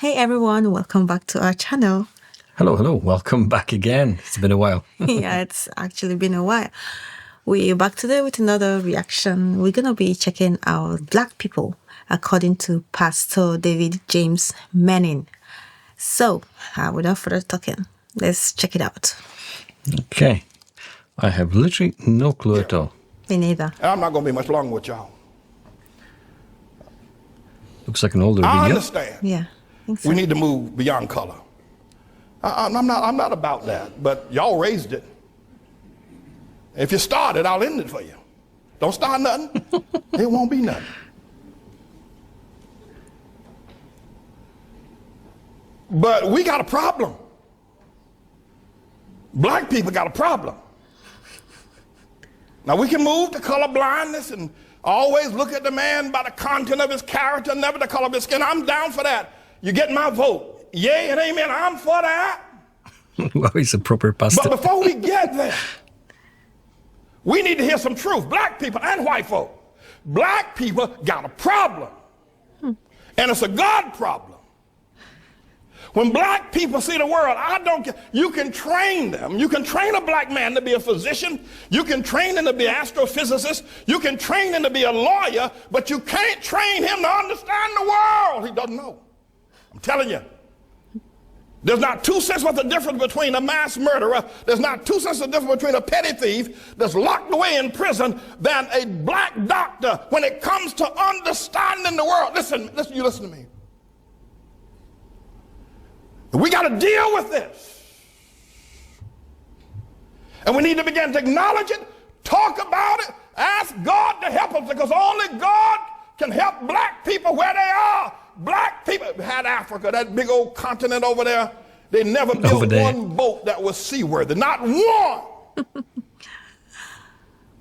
Hey everyone, welcome back to our channel. Hello. Welcome back again. It's been a while. Yeah, it's actually been a while. We're back today with another reaction. We're going to be checking out Black people according to Pastor David James Manning. So, without further talking, let's check it out. Okay. I have literally no clue at all. Me neither. I'm not going to be much longer with y'all. Looks like an older I video. understand. Yeah, I think so. We need to move beyond color. I'm not about that, but y'all raised it. If you start it, I'll end it for you. Don't start nothing. It won't be nothing. But we got a problem. Black people got a problem. Now we can move to color blindness and always look at the man by the content of his character, never the color of his skin. I'm down for that. You get my vote. Yay and amen. I'm for that. Well, he's a proper pastor. But before we get there, we need to hear some truth. Black people and white folk. Black people got a problem. And it's a God problem. When black people see the world, I don't care. You can train them. You can train a black man to be a physician. You can train him to be an astrophysicist. You can train him to be a lawyer, but you can't train him to understand the world. He doesn't know. I'm telling you. There's not 2 cents worth of difference between a mass murderer. There's not 2 cents of difference between a petty thief that's locked away in prison than a black doctor when it comes to understanding the world. Listen, you listen to me. We got to deal with this. And we need to begin to acknowledge it, talk about it, ask God to help us, because only God can help black people where they are. Black people had Africa, that big old continent over there. They never built one boat that was seaworthy. Not one.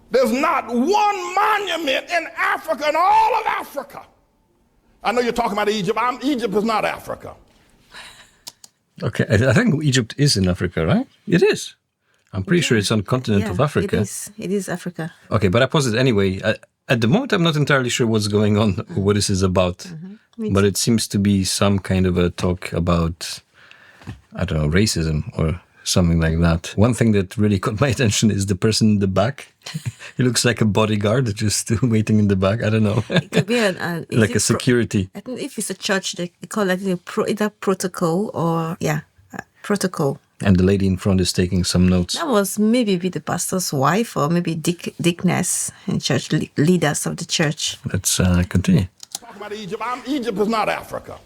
There's not one monument in Africa, in all of Africa. I know you're talking about Egypt. Egypt is not Africa. Okay, I think Egypt is in Africa, right? It is. I'm pretty sure it's on the continent of Africa. It is Africa. Okay, but I pause it anyway. At the moment, I'm not entirely sure what's going on, what this is about. But it seems to be some kind of a talk about, I don't know, racism or something like that. One thing that really caught my attention is the person in the back. He looks like a bodyguard just waiting in the back. I don't know. It could be like a security. I think if it's a church, they call it either protocol or, protocol. And the lady in front is taking some notes. That was maybe the pastor's wife or maybe deaconess and church leaders of the church. Let's continue. Talk about Egypt. Egypt is not Africa.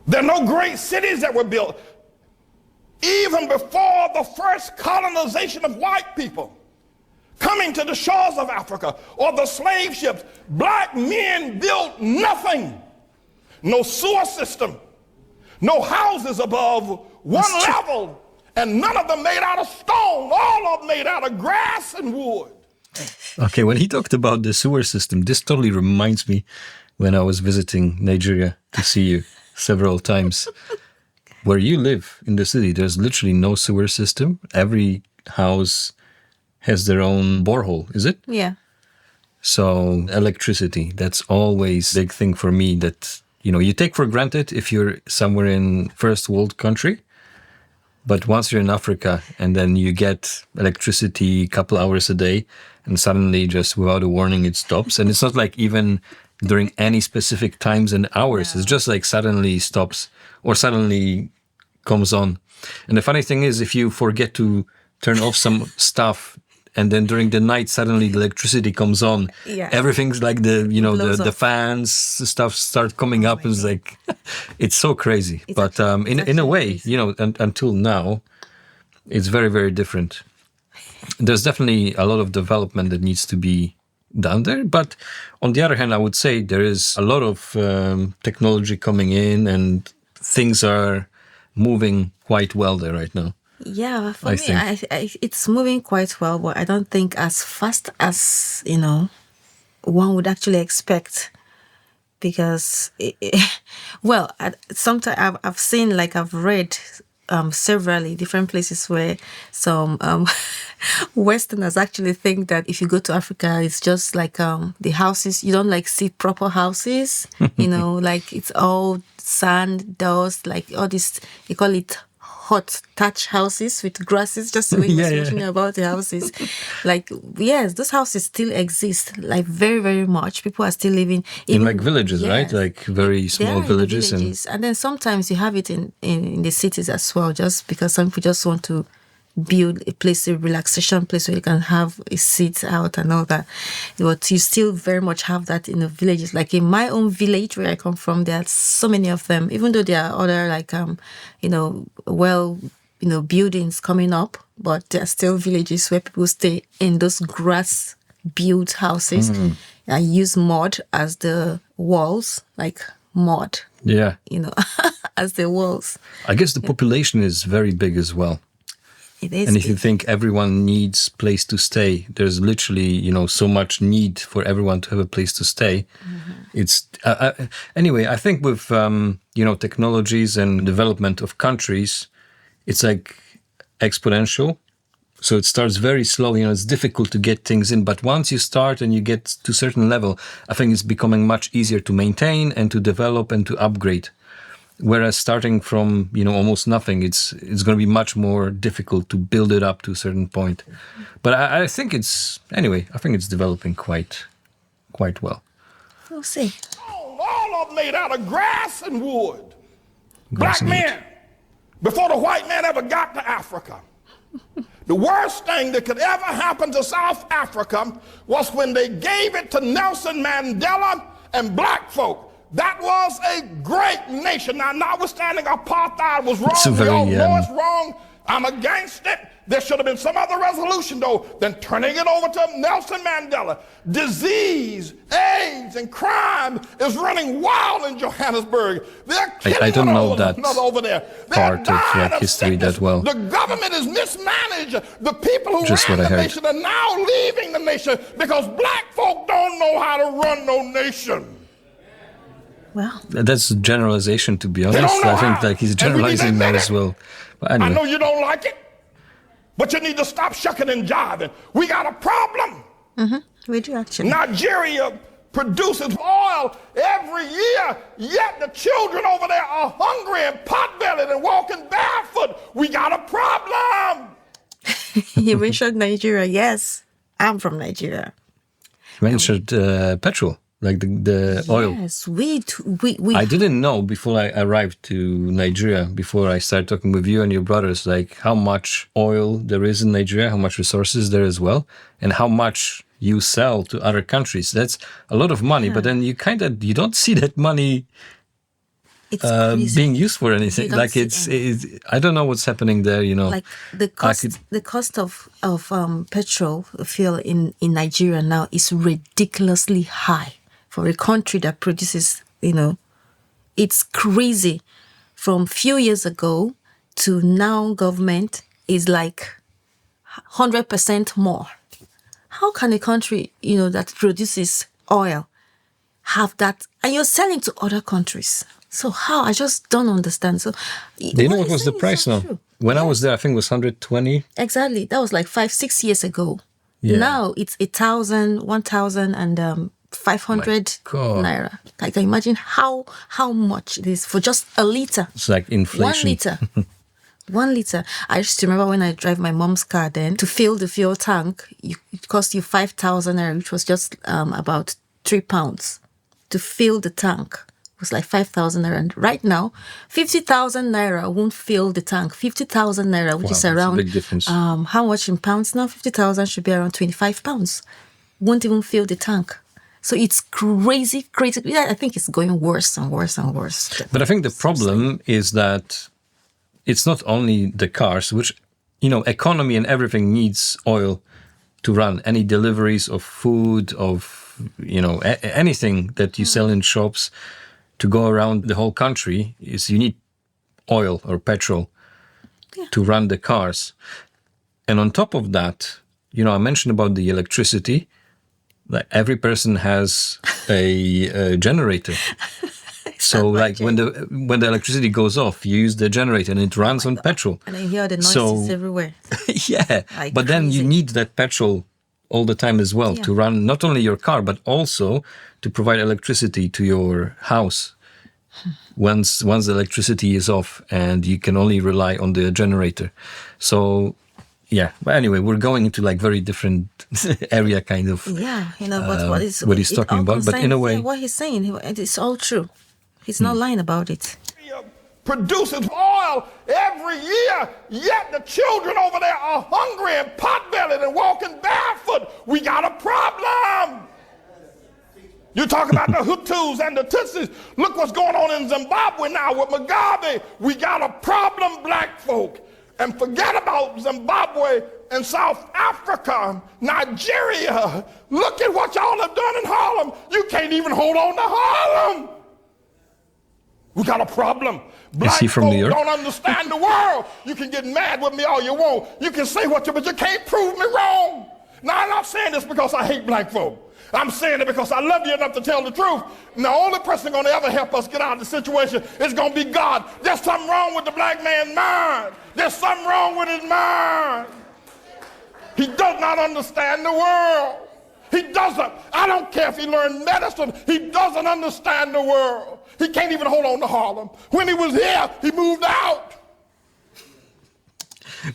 There are no great cities that were built. Even before the first colonization of white people coming to the shores of Africa or the slave ships, black men built nothing. No sewer system, no houses above one level, and none of them made out of stone. All of them made out of grass and wood. Okay, when he talked about the sewer system, this totally reminds me when I was visiting Nigeria to see you several times. Where you live in the city, there's literally no sewer system. Every house has their own borehole, is it? Yeah. So electricity, that's always a big thing for me that, you take for granted if you're somewhere in first world country. But once you're in Africa and then you get electricity a couple hours a day and suddenly just without a warning it stops. And it's not like even during any specific times and hours. No. It's just like suddenly stops or suddenly comes on. And the funny thing is, if you forget to turn off some stuff and then during the night suddenly the electricity comes on, everything's like the fans stuff start coming up and it's like it's so crazy. But in a way, until now, it's very, very different. There's definitely a lot of development that needs to be done there. But on the other hand, I would say there is a lot of technology coming in and things are moving quite well there right now. Yeah, for me, it's moving quite well, but I don't think as fast as, one would actually expect. Because, sometimes I've seen, I've read severally different places where some Westerners actually think that if you go to Africa, it's just like the houses, you don't like see proper houses, like it's all sand, dust, like all this, they call it hot thatch houses with grasses, just the way he was mentioning about the houses. Like, yes, those houses still exist, like very, very much. People are still living in like villages, right? Like very small villages. And then sometimes you have it in the cities as well, just because some people just want to build a place, a relaxation place where you can have a seat out and all that. But you still very much have that in the villages. Like in my own village where I come from, there are so many of them, even though there are other buildings coming up, but there are still villages where people stay in those grass built houses and use mud as the walls, like mud. Yeah. As the walls. I guess the population is very big as well. It is. And if you think everyone needs place to stay, there's literally, so much need for everyone to have a place to stay. It's anyway, I think with, technologies and development of countries, it's like exponential. So it starts very slowly, it's difficult to get things in. But once you start and you get to a certain level, I think it's becoming much easier to maintain and to develop and to upgrade. Whereas starting from, almost nothing, it's going to be much more difficult to build it up to a certain point. But I think it's developing quite well. We'll see. All of them made out of grass and wood. Grass Black and wood. men, before the white man ever got to Africa, the worst thing that could ever happen to South Africa was when they gave it to Nelson Mandela and black folk. That was a great nation. Now, notwithstanding apartheid was wrong, we all know it's wrong. I'm against it. There should have been some other resolution, though, than turning it over to Nelson Mandela. Disease, AIDS, and crime is running wild in Johannesburg. They're killing I don't know that over there. part of history that well. The government is mismanaged. The people who Just ran what I the heard. nation are now leaving the nation because black folk don't know how to run no nation. Well, That's a generalization, to be honest. don't know I think how. like he's And we generalizing need to that admit as it. well. But I anyway. know you don't like it, but you need to stop shucking and jiving. We got a problem. we do actually. Nigeria produces oil every year, yet the children over there are hungry and pot-bellied and walking barefoot. We got a problem. You mentioned Nigeria. Yes, I'm from Nigeria. You mentioned petrol, like the oil. Yes, we I didn't know before I arrived to Nigeria, before I started talking with you and your brothers, like how much oil there is in Nigeria, how much resources there as well, and how much you sell to other countries. That's a lot of money, but then you don't see that money it's crazy. being used for anything. don't Like see I don't know what's happening there, Like the cost of petrol fuel in Nigeria now is ridiculously high for a country that produces, it's crazy. From few years ago to now, government is like 100% more. How can a country, that produces oil have that, and you're selling to other countries? So how? I just don't understand. So do you know what was the price now? True. When I was there, I think it was 120. Exactly. That was like 5-6 years ago. Yeah. Now it's 1,000 and 500 God. naira. I can imagine how much it is for just a liter. It's like inflation. 1 liter. 1 liter. I used to remember when I drive my mom's car then, to fill the fuel tank, it cost you 5,000 naira, which was just about £3 to fill the tank. It was like 5,000 naira. And right now, 50,000 naira won't fill the tank. 50,000 naira, which is that's a around, big difference. how much in pounds now? 50,000 should be around 25 pounds. Won't even fill the tank. So it's crazy. Yeah, I think it's going worse and worse and worse. But I think the problem is that it's not only the cars, which, economy and everything needs oil to run. Any deliveries of food, of, anything that you sell in shops to go around the whole country is you need oil or petrol to run the cars. And on top of that, I mentioned about the electricity. Like every person has a generator. So like when the electricity goes off, you use the generator and it runs on petrol. And then you hear the noises everywhere. Yeah, Like but then you crazy. need that petrol all the time as well to run not only your car but also to provide electricity to your house. Once the electricity is off, and you can only rely on the generator. So yeah, but anyway, we're going into like very different area kind of. Yeah, but what he's talking all about, but in a way- what he's saying, it's all true. He's not lying about it. Produces oil every year, yet the children over there are hungry and pot-bellied and walking barefoot. We got a problem. You talk about the Hutus and the Tutsis. Look what's going on in Zimbabwe now with Mugabe. We got a problem, black folk. And forget about Zimbabwe and South Africa, Nigeria. Look at what y'all have done in Harlem. You can't even hold on to Harlem. We got a problem. Black Is he from folk New York? don't understand the world. You can get mad with me all you want. You can say what you, but you can't prove me wrong. Now, I'm not saying this because I hate black folk. I'm saying it because I love you enough to tell the truth. And the only person going to ever help us get out of the situation is going to be God. There's something wrong with the black man's mind. There's something wrong with his mind. He does not understand the world. He doesn't. I don't care if he learned medicine. He doesn't understand the world. He can't even hold on to Harlem. When he was here, he moved out.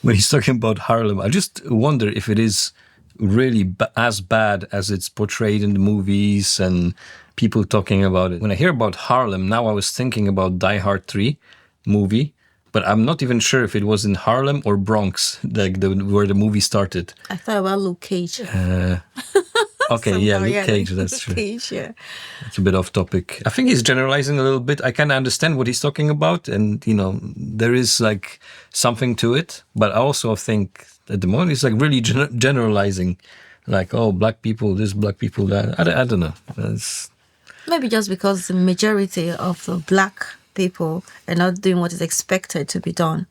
When he's talking about Harlem, I just wonder if it is really as bad as it's portrayed in the movies and people talking about it. When I hear about Harlem, now I was thinking about Die Hard 3 movie, but I'm not even sure if it was in Harlem or Bronx, like where the movie started. I thought about Luke Cage. Okay, yeah, Luke Cage, that's true. Cage, yeah. It's a bit off topic. I think he's generalizing a little bit. I kind of understand what he's talking about, and there is like something to it. But I also think at the moment he's like really generalizing, like, oh, black people this, black people that. I don't know. Maybe just because the majority of the black people are not doing what is expected to be done.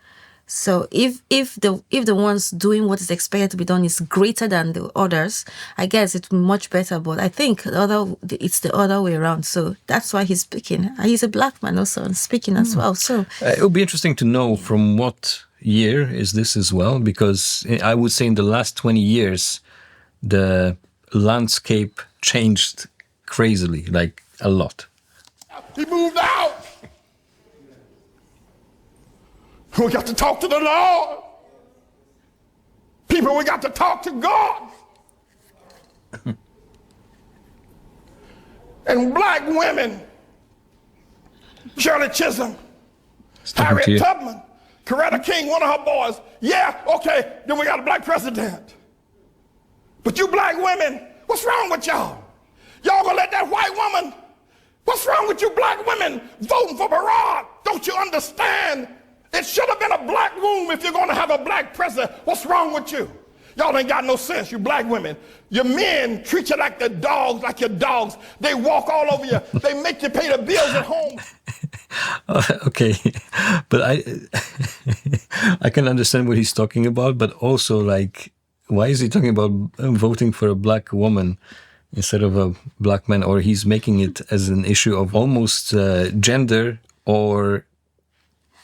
So if the ones doing what is expected to be done is greater than the others, I guess it's much better. But I think it's the other way around. So that's why he's speaking. He's a black man also and speaking as well. So it would be interesting to know from what year is this as well, because I would say in the last 20 years, the landscape changed crazily, like a lot. He moved out. We got to talk to the Lord. People, we got to talk to God. And black women, Shirley Chisholm, Harriet Tubman, Coretta King, one of her boys. Yeah, okay, then we got a black president. But you black women, what's wrong with y'all? Y'all gonna let that white woman, what's wrong with you black women voting for Barack? Don't you understand? It should have been a black room if you're going to have a black president. What's wrong with you? Y'all ain't got no sense, you black women. Your men treat you like the dogs, like your dogs. They walk all over you. They make you pay the bills at home. Okay, but I can understand what he's talking about, but also like, why is he talking about voting for a black woman instead of a black man? Or he's making it as an issue of almost gender or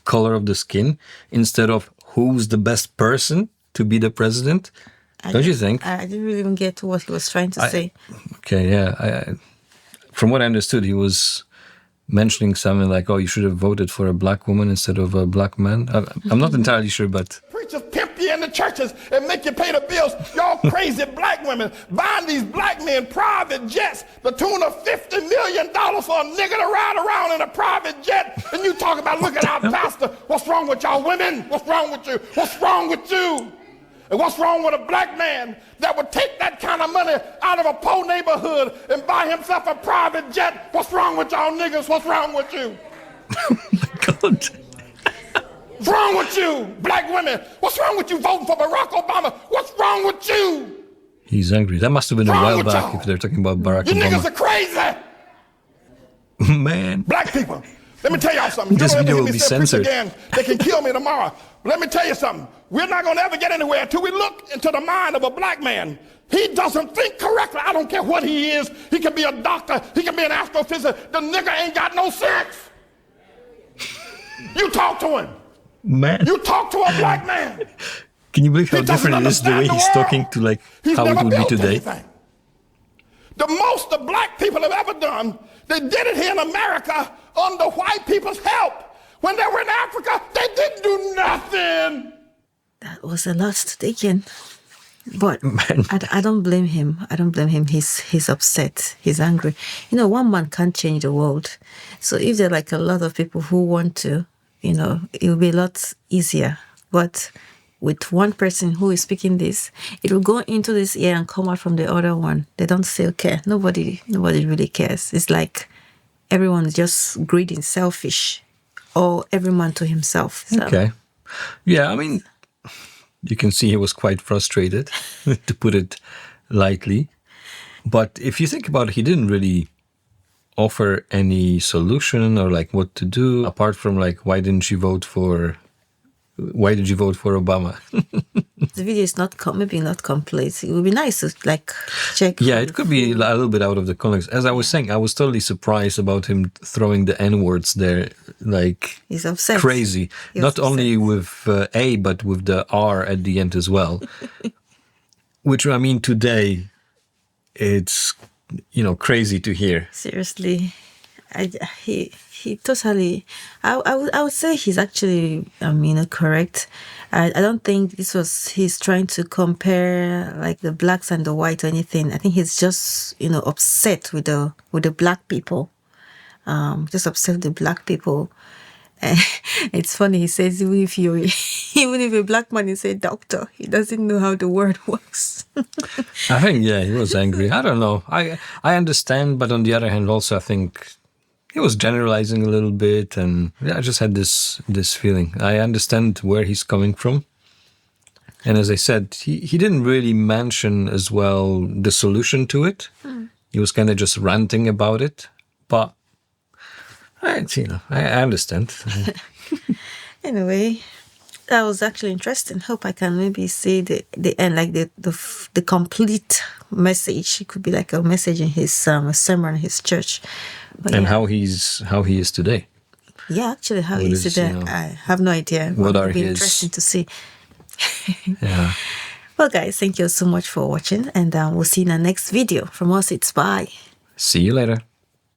color of the skin instead of who's the best person to be the president. Don't you think? I didn't really even get to what he was trying to say. Okay, yeah. From what I understood, he was mentioning something like, oh, you should have voted for a black woman instead of a black man. I'm not entirely sure, but... Preachers pimp you in the churches and make you pay the bills. Y'all crazy black women buying these black men private jets, the tune of $50 million for a nigga to ride around in a private jet. And you talk about, look at our pastor. What's wrong with y'all women? What's wrong with you? What's wrong with you? And what's wrong with a black man that would take that kind of money out of a poor neighborhood and buy himself a private jet? What's wrong with y'all niggas? What's wrong with you? Oh my God. What's wrong with you, black women? What's wrong with you voting for Barack Obama? What's wrong with you? He's angry. That must have been a while back if they're talking about Barack You Obama. niggas are crazy. Man. Black people, let me tell y'all something. This You don't video ever will hear me be say preach censored. again. They can kill me tomorrow. But let me tell you something. We're not going to ever get anywhere until we look into the mind of a black man. He doesn't think correctly. I don't care what he is. He can be a doctor. He can be an astrophysicist. The nigga ain't got no sense. You talk to him. Man, You talk to a black man. can you believe how He doesn't different it is the way understand the he's world. talking to like He's how it never would be built today? anything. The most the black people have ever done, they did it here in America under white people's help. When they were in Africa, they didn't do nothing. That was a lot to take in. But Man. I don't blame him. I don't blame him. He's upset. He's angry. You know, one man can't change the world. So if there are like a lot of people who want to, you know, it will be a lot easier. But with one person who is speaking this, it will go into this ear and come out from the other one. They don't still care. Nobody really cares. It's like everyone is just greedy and selfish, or every man to himself. So. Okay. Yeah, I mean, you can see he was quite frustrated, to put it lightly. But if you think about it, he didn't really offer any solution or like what to do, apart from like, why did you vote for Obama? The video is maybe not complete. It would be nice to like check. Yeah, it could be a little bit out of the context. As I was saying, I was totally surprised about him throwing the N-words there, like He's upset. crazy. He was Not only with A, but with the R at the end as well. Which, I mean, today, it's, you know, crazy to hear. Seriously, he totally. I would say he's actually correct. I don't think he's trying to compare like the blacks and the white or anything. I think he's just upset with the black people. Just upset with the black people. It's funny. He says even if a black man is a doctor, he doesn't know how the word works. I think, yeah, he was angry. I don't know. I understand, but on the other hand, also I think he was generalizing a little bit, and yeah, I just had this feeling. I understand where he's coming from, and as I said, he didn't really mention as well the solution to it. He was kind of just ranting about it, but I understand. Anyway, that was actually interesting. Hope I can maybe see the end, like the complete message. It could be like a message in his sermon in his church. But And yeah. how he is today. Yeah, actually, how What is is, it? you know, I have no idea. what It are would be his- interesting to see. Yeah. Well, guys, thank you so much for watching, and we'll see you in the next video. From us, it's bye. See you later.